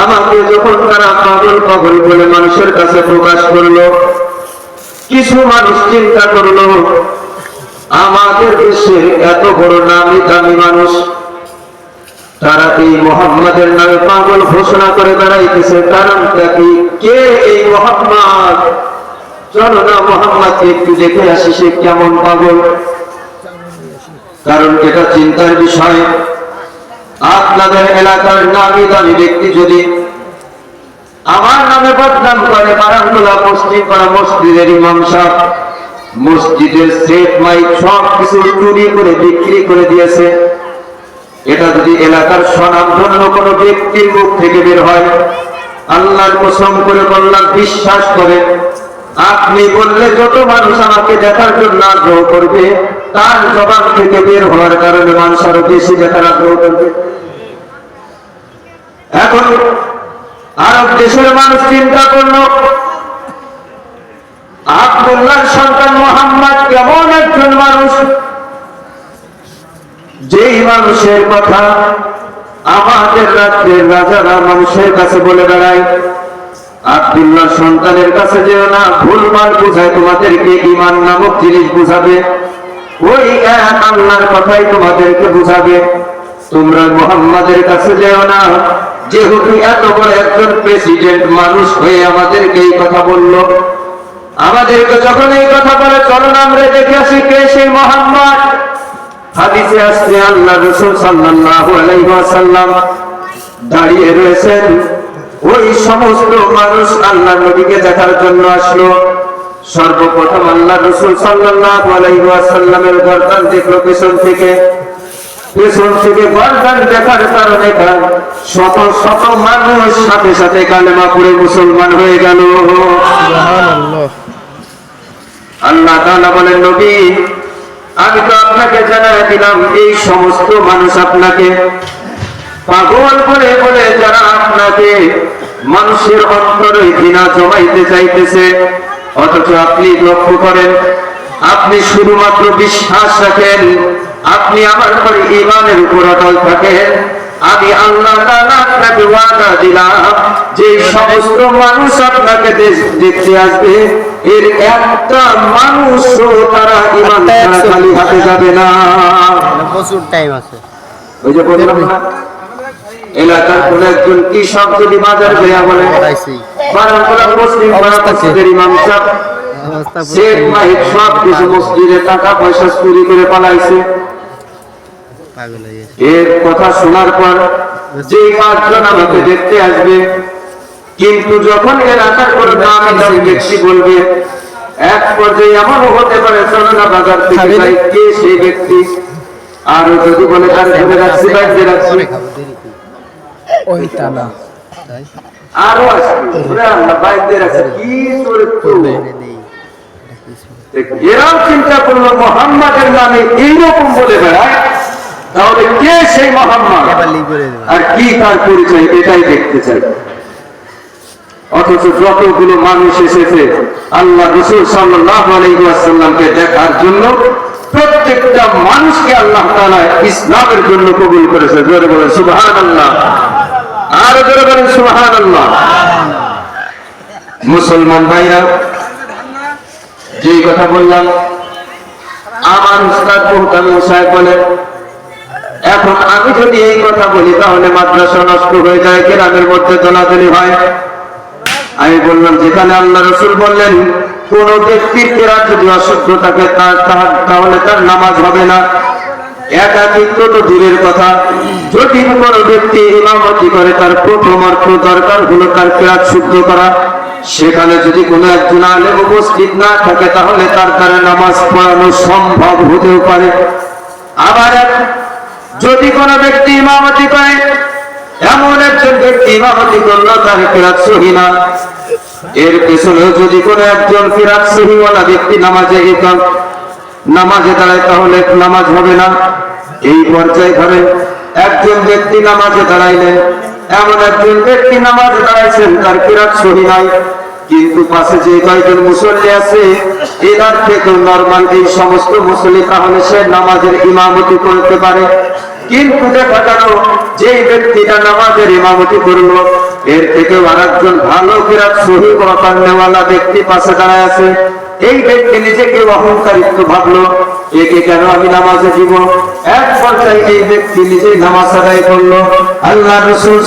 আমাকে যখন তারা পাগল পাগল বলে মানুষের কাছে প্রকাশ করলো, কিছু মানুষ চিন্তা করলো আমাদের দেশে এত বড় নামি দামি মানুষ, তারা এই মোহাম্মদের নামে পাগল ঘোষণা করে বেড়াইতেছে। কারণটা কি? কে এই মোহাম্মদ? চলো না মোহাম্মদকে একটু দেখে আসি, সে কেমন পাগল। কারণ এটা চিন্তার বিষয়। আপনাদের এলাকার নামি দামি ব্যক্তি যদি আমার নামে বদনাম করে, বারাঙ্গুলা মসজিদ করা মসজিদের ইমাম সাহেব মসজিদের সেট মাইক সব কিছু চুরি করে বিক্রি করে দিয়েছে, এটা যদি এলাকার স্বনামধন্য কোনো ব্যক্তির মুখ থেকে বের হয়, আল্লাহর কসম করে বললাম, বিশ্বাস করে আপনি বললে যত মানুষ আমাকে দেখার জন্য আগ্রহ করবে, তার জবান থেকে বের হওয়ার কারণে মানুষ আরো বেশি দেখার আগ্রহ করবে। এখন আরব দেশের মানুষ চিন্তা করলো আব্দুল্লাহর সন্তান মোহাম্মদ কেমন একজন মানুষ, যেই মানুষের কথা আমাদের রাজ্যের রাজারা মানুষের কাছে বলে বেড়ায়, আব্দুল্লাহর সন্তানের কাছে যেও না, ভুলভাল বুঝায় তোমাদেরকে ঈমান নামক জিনিস বুঝাবে, ওই এক আল্লাহর কথাই তোমাদেরকে বুঝাবে। তোমরা মুহাম্মাদের কাছে যেও না, যেহেতু এত বড় একজন প্রেসিডেন্ট মানুষ হয়ে আমাদেরকে এই কথা বললো, আমাদেরকে যখন এই কথা বলে, চলো না আমরা দেখে আসি কে সেই মুহাম্মদ। হাদিসে আসছে আল্লাহ রাসূল সাল্লাল্লাহু আলাইহি ওয়াসাল্লাম দাঁড়িয়ে রয়েছেন, ওই সমস্ত মানুষ আল্লাহ নবীকে দেখার জন্য আসলো। সর্বপ্রথম আল্লাহ রাসূল সাল্লাল্লাহু আলাইহি ওয়াসাল্লামের গর্দান দেখলো পেছন থেকে গর্দান দেখার কারণে শত শত মানুষ সাথে সাথে কালেমা পড়ে মুসলমান হয়ে গেল। সুবহানাল্লাহ। আল্লাহ তাআলা বলেন, নবী আমি তো আপনাকে জানাই দিলাম, এই সমস্ত মানুষ আপনাকে পাগল বলে বলে যারা আপনাকে মানুষের অন্তরে ঘৃণা জমাইতে চাইতেছে, অথচ আপনি লক্ষ্য করেন, আপনি শুধুমাত্র বিশ্বাস রাখেন, আপনি আমার পরে ঈমানের উপর অটল থাকেন, আমি আল্লাহ তাআলা আপনাকে ওয়াদা দিলাম যে সমস্ত মানুষ আপনাকে দেখতে আসবে, এর একটা মানুষও তারা ঈমান ছাড়া খালি হাতে যাবে না। প্রচুর টাইম আছে। ওই যে বললাম না, এলাকার কোন একজন কৃষক যদি বাজার গিয়ে বলে বারাঙ্গুলা মুসলিম পাড়া মসজিদের ইমাম সাহেব শেখ মাহিদ সব কিছু মসজিদে টাকা পয়সা চুরি করে পালাইছে, এর কথা শোনার পর যে পাঁচজন আমাকে দেখতে আসবে, কিন্তু যখন এলাকার কোন দামি দামি ব্যক্তি বলবে, এক পর্যায়ে এমনও হতে পারে চলো না বাজার থেকে যাই, কে সেই ব্যক্তি, আর যদি বলে তার ধরে রাখছি বাইরে রাখছি, ওইটা না আরো আসবে আল্লাহ বাইরে রাখছে, কি চরিত্র। এরাও চিন্তা করলো মুহাম্মাদের নামে এইরকম বলে বেড়ায়, তাহলে কে সেই মুহাম্মদ আর কি তার পরিচয়, এটাই দেখতে চাই। অথচ যতগুলো মানুষ এসেছে আল্লাহ রাসূল সাল্লাল্লাহু আলাইহি ওয়াসাল্লামকে দেখার জন্য, প্রত্যেকটা মানুষকে আল্লাহ তাআলা ইসলামের জন্য কবুল করেছে। জোরে বলেন সুবহানাল্লাহ, আর জোরে বলেন সুবহানাল্লাহ। মুসলমান ভাইরা, যে কথা বললাম, আমার উস্তাদ মুহতামিম সাহেব বলেন, এখন আমি যদি এই কথা বলি তাহলে মাদ্রাসা নষ্ট হয়ে যায়, গ্রামের মধ্যে দলাদলি হয়। আমি বললাম, যেখানে আল্লাহ রাসূল বললেন কোন ব্যক্তির কেরাত যদি অশুদ্ধ থাকে তাহলে তার নামাজ হবে না, একাকিত্ব তো দূরের কথা, যদি কোনো ব্যক্তি ইমামতি করে তার প্রথম অর্থ দরকার হলো তার কেরাত শুদ্ধ করা, সেখানে যদি কোনো একজন আলেম উপস্থিত না থাকে তাহলে তার দ্বারা নামাজ পড়ানো সম্ভব হতেও পারে। আবার যদি কোনো ব্যক্তি ইমামতি করে, এমন একজন ব্যক্তি ইমামতি করলো তার কেরাত সহিহ না, এর পেছনেও যদি কোনো একজন কেরাত সহিহওয়ালা ব্যক্তি নামাজে দাঁড়ায় তাহলে নামাজ হবে না। এই পর্যায়ে ধরেন একজন ব্যক্তি নামাজে দাঁড়াইলেন, এমন একজন ব্যক্তি নামাজে দাঁড়াইছেন তার কেরাত সহিহ নাই, কিন্তু পাশে যে কয়েকজন মুসল্লি আছে এনার থেকে নরমাল এই সমস্ত মুসল্লি, তাহলে সে নামাজের ইমামতি করতে পারে। কিন্তু দেখা গেল যেই ব্যক্তিটা নামাজের ইমামতি করলো এর থেকে আরেকজন ভালো কিরাত সহি নেওয়ালা ব্যক্তি পাশে দাঁড়ায় আছে। এই ব্যক্তি নিজেকে অহংকারিত্ব ভাবলো, একে কেন আমি নামাজে দিব। এক পর্যায়ে এই ব্যক্তি নিজেই নামাজ আদায় করলো। আল্লাহ রাসূল